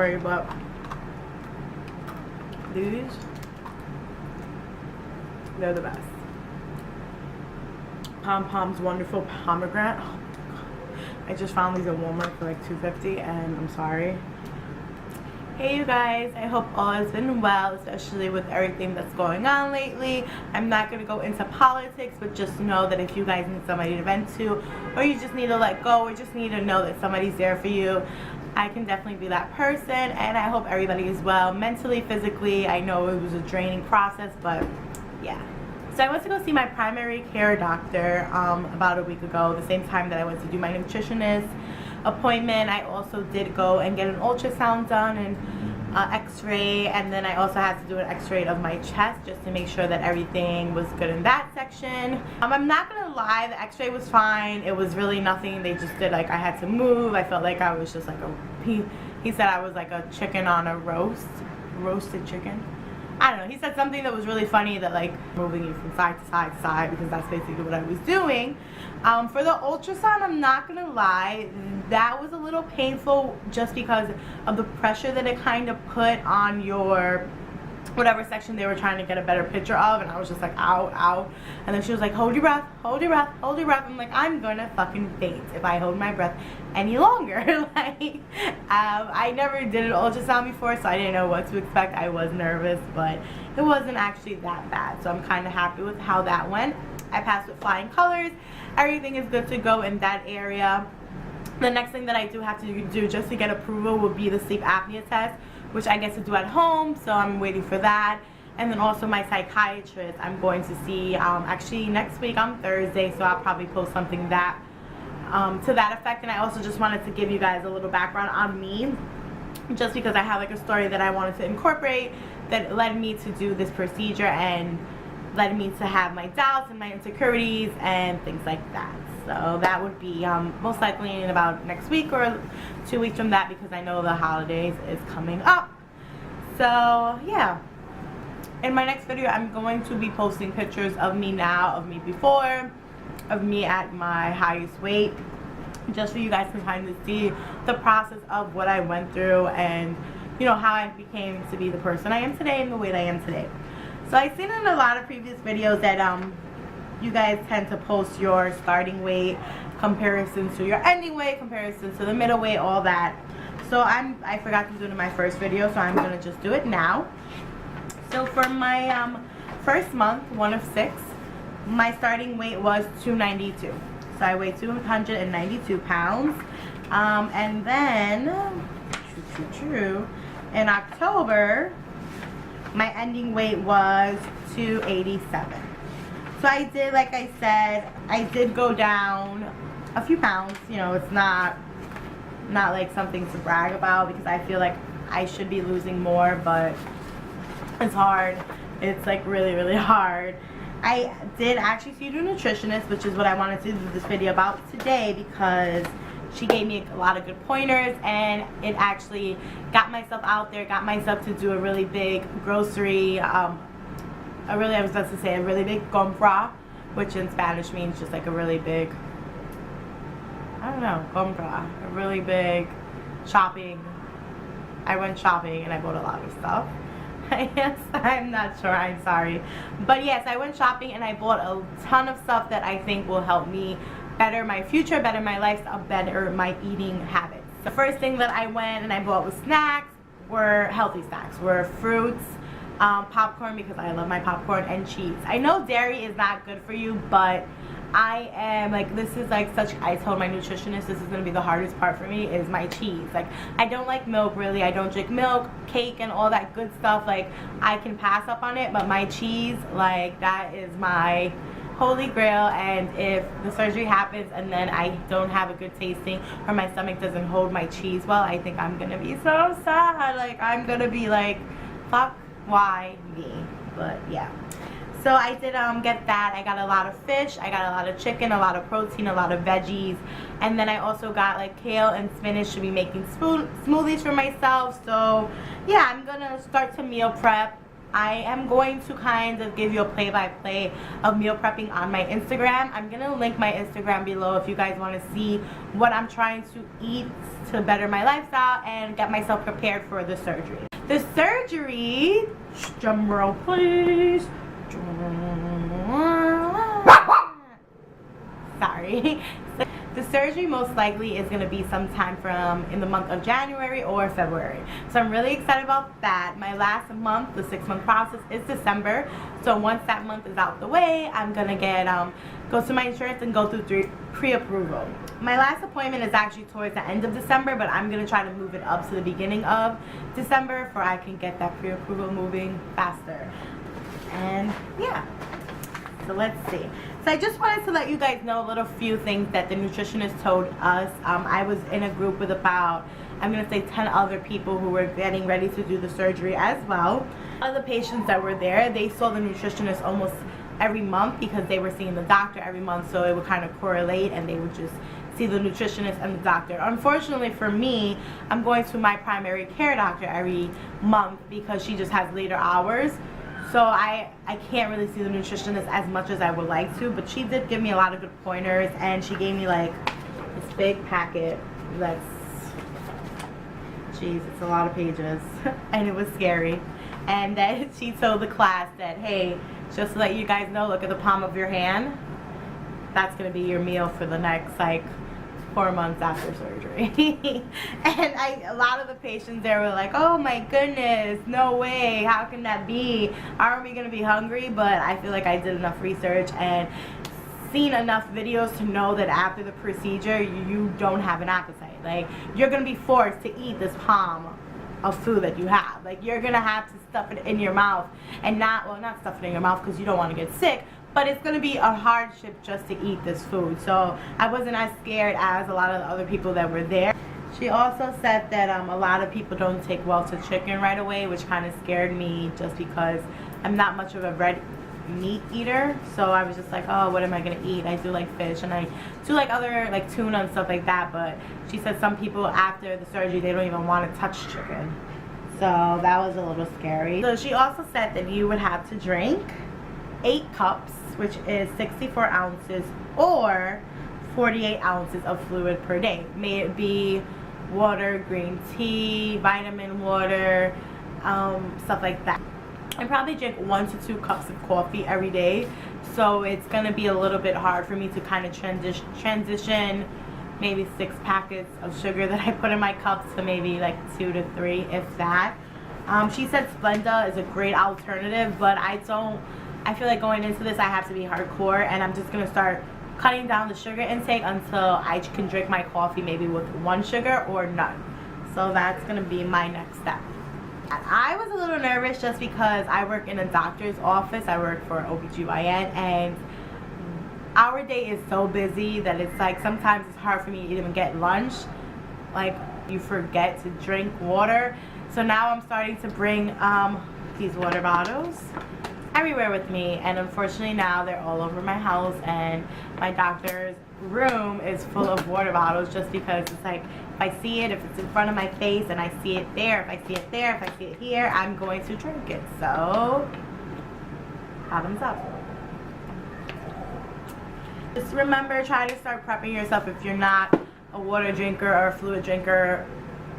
sorry, but these, they're the best. Pom Pom's Wonderful Pomegranate. Oh my god. I just found these at Walmart for like $2.50 and I'm sorry. Hey you guys, I hope all has been well, especially with everything that's going on lately. I'm not going to go into politics, but just know that if you guys need somebody to vent to, or you just need to let go, or just need to know that somebody's there for you, I can definitely be that person. And I hope everybody is well, mentally, physically. I know it was a draining process, but yeah. So I went to go see my primary care doctor about a week ago, the same time that I went to do my nutritionist appointment. I also did go and get an ultrasound done and x-ray, and then I also had to do an x-ray of my chest just to make sure that everything was good in that section. I'm not gonna lie, the x-ray was fine. It was really nothing. They just did, like, I had to move. I felt like I was just like he said I was like a chicken on a roasted chicken. I don't know, he said something that was really funny, that like moving you from side to side to side, because that's basically what I was doing. For the ultrasound, I'm not gonna lie, that was a little painful just because of the pressure that it kind of put on your whatever section they were trying to get a better picture of, and I was just like, ow, ow. And then she was like, hold your breath, hold your breath, hold your breath. I'm like, I'm gonna fucking faint if I hold my breath any longer. Like, I never did an ultrasound before, so I didn't know what to expect. I was nervous, but it wasn't actually that bad, so I'm kind of happy with how that went. I passed with flying colors. Everything is good to go in that area. The next thing that I do have to do just to get approval would be the sleep apnea test, which I get to do at home, so I'm waiting for that. And then also my psychiatrist I'm going to see actually next week on Thursday, so I'll probably post something that to that effect. And I also just wanted to give you guys a little background on me, just because I have like a story that I wanted to incorporate that led me to do this procedure and led me to have my doubts and my insecurities and things like that. So that would be most likely in about next week or 2 weeks from that, because I know the holidays is coming up. So yeah, in my next video I'm going to be posting pictures of me now, of me before, of me at my highest weight, just for you guys to kind of see the process of what I went through and, you know, how I became to be the person I am today and the weight I am today. So I've seen in a lot of previous videos that you guys tend to post your starting weight, comparisons to your ending weight, comparisons to the middle weight, all that. So I forgot to do it in my first video, so I'm gonna just do it now. So for my first month, 1 of 6, my starting weight was 292. So I weighed 292 pounds. And then in October, my ending weight was 287. So I did, like I said, I did go down a few pounds. You know, it's not like something to brag about, because I feel like I should be losing more, but it's hard. It's like really, really hard. I did actually see a nutritionist, which is what I wanted to do this video about today, because she gave me a lot of good pointers, and it actually got myself out there, got myself to do a really big grocery, a really big compra, which in Spanish means just like a really big, I don't know, compra, a really big shopping. I went shopping and I bought a lot of stuff. Yes, I'm not sure, I'm sorry. But yes, I went shopping and I bought a ton of stuff that I think will help me better my future, better my lifestyle, better my eating habits. The first thing that I went and I bought was snacks, were healthy snacks, were fruits, popcorn, because I love my popcorn, and cheese. I know dairy is not good for you, but I am like, this is like such, I told my nutritionist this is going to be the hardest part for me, is my cheese. Like, I don't like milk really, I don't drink milk, cake and all that good stuff, like I can pass up on it, but my cheese, like that is my holy grail. And if the surgery happens and then I don't have a good tasting, or my stomach doesn't hold my cheese well, I think I'm gonna be so sad. Like, I'm gonna be like, fuck, why me? But yeah, so I did get that. I got a lot of fish, I got a lot of chicken, a lot of protein, a lot of veggies, and then I also got like kale and spinach to be making smoothies for myself. So yeah, I'm gonna start to meal prep I am going to kind of give you a play-by-play of meal prepping on my Instagram. I'm going to link my Instagram below if you guys want to see what I'm trying to eat to better my lifestyle and get myself prepared for the surgery. The surgery, drum roll please. Sorry. The surgery most likely is going to be sometime from in the month of January or February. So I'm really excited about that. My last month, the 6-month process, is December. So once that month is out the way, I'm going to get go to my insurance and go through pre-approval. My last appointment is actually towards the end of December, but I'm going to try to move it up to the beginning of December for I can get that pre-approval moving faster. And yeah. So let's see. So I just wanted to let you guys know a little few things that the nutritionist told us. I was in a group with about, I'm going to say 10 other people who were getting ready to do the surgery as well. Other patients that were there, they saw the nutritionist almost every month because they were seeing the doctor every month, so it would kind of correlate and they would just see the nutritionist and the doctor. Unfortunately for me, I'm going to my primary care doctor every month because she just has later hours. So I can't really see the nutritionist as much as I would like to, but she did give me a lot of good pointers, and she gave me like this big packet that's, geez, it's a lot of pages, and it was scary. And then she told the class that, hey, just to let you guys know, look at the palm of your hand. That's going to be your meal for the next like 4 months after surgery. And a lot of the patients there were like, oh my goodness, no way, how can that be? Aren't we gonna be hungry? But I feel like I did enough research and seen enough videos to know that after the procedure you don't have an appetite. Like, you're gonna be forced to eat this palm of food that you have. Like, you're gonna have to stuff it in your mouth and not stuff it in your mouth because you don't want to get sick, but it's going to be a hardship just to eat this food. So I wasn't as scared as a lot of the other people that were there. She also said that a lot of people don't take well to chicken right away, which kind of scared me just because I'm not much of a red meat eater. So I was just like, oh, what am I going to eat? I do like fish and I do like other like tuna and stuff like that, but she said some people after the surgery, they don't even want to touch chicken. So that was a little scary. So she also said that you would have to drink 8 cups, which is 64 ounces or 48 ounces of fluid per day. May it be water, green tea, vitamin water, stuff like that. I probably drink 1 to 2 cups of coffee every day, so it's going to be a little bit hard for me to kind of transition maybe 6 packets of sugar that I put in my cups to maybe like 2 to 3, if that. She said Splenda is a great alternative, but I feel like going into this I have to be hardcore, and I'm just going to start cutting down the sugar intake until I can drink my coffee maybe with 1 sugar or none. So that's going to be my next step. I was a little nervous just because I work in a doctor's office. I work for OBGYN, and our day is so busy that it's like sometimes it's hard for me to even get lunch. Like, you forget to drink water. So now I'm starting to bring these water bottles everywhere with me, and unfortunately now they're all over my house, and my doctor's room is full of water bottles just because it's like, if I see it, if it's in front of my face and I see it there, if I see it there, if I see it here, I'm going to drink it. So bottoms up. Just remember, try to start prepping yourself if you're not a water drinker or a fluid drinker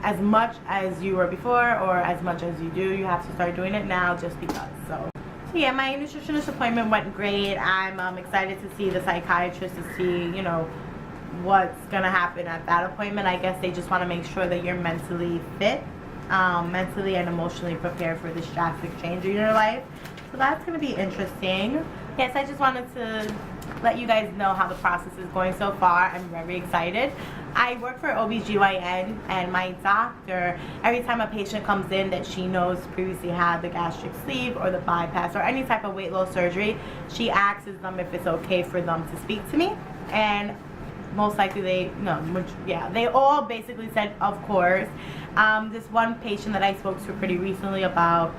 as much as you were before, or as much as you do. You have to start doing it now just because. So yeah, my nutritionist appointment went great. I'm excited to see the psychiatrist to see, you know, what's gonna happen at that appointment. I guess they just want to make sure that you're mentally fit, mentally and emotionally prepared for this drastic change in your life. So that's gonna be interesting. Yes, I just wanted to let you guys know how the process is going so far. I'm very excited. I work for OBGYN, and my doctor, every time a patient comes in that she knows previously had the gastric sleeve or the bypass or any type of weight loss surgery, she asks them if it's okay for them to speak to me, and most likely they all basically said of course. This one patient that I spoke to pretty recently, about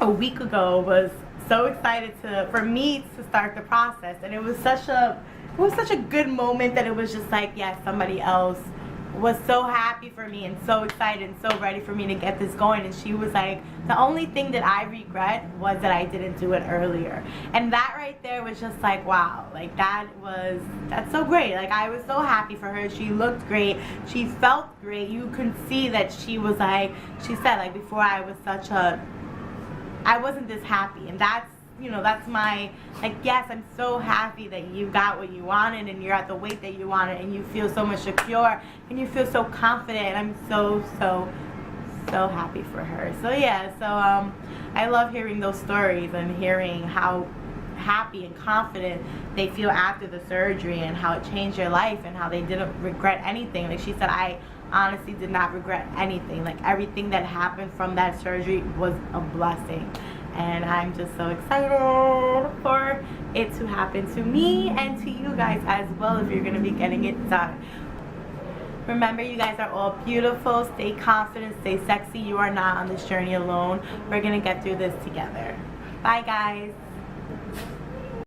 a week ago, was so excited for me to start the process, and it was such a good moment that it was just like, yes, somebody else was so happy for me and so excited and so ready for me to get this going, and she was like, the only thing that I regret was that I didn't do it earlier. And that right there was just like, wow, like that's so great. Like, I was so happy for her. She looked great, she felt great. You could see that she was like, she said, like, before I wasn't this happy. And that's, you know, that's my, like, yes, I'm so happy that you got what you wanted and you're at the weight that you wanted and you feel so much secure and you feel so confident, and I'm so happy for her. So yeah, so I love hearing those stories and hearing how happy and confident they feel after the surgery and how it changed their life and how they didn't regret anything. Like she said, I honestly did not regret anything. Like, everything that happened from that surgery was a blessing. And I'm just so excited for it to happen to me and to you guys as well if you're going to be getting it done. Remember, you guys are all beautiful. Stay confident, stay sexy. You are not on this journey alone. We're going to get through this together. Bye, guys.